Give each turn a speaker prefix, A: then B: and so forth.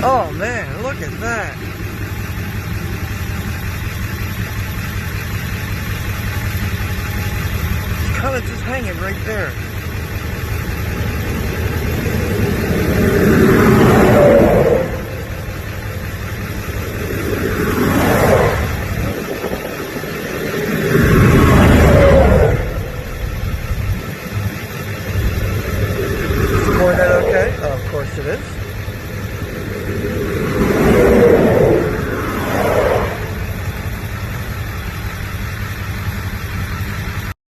A: Oh man, look at that. It's kind of just hanging right there.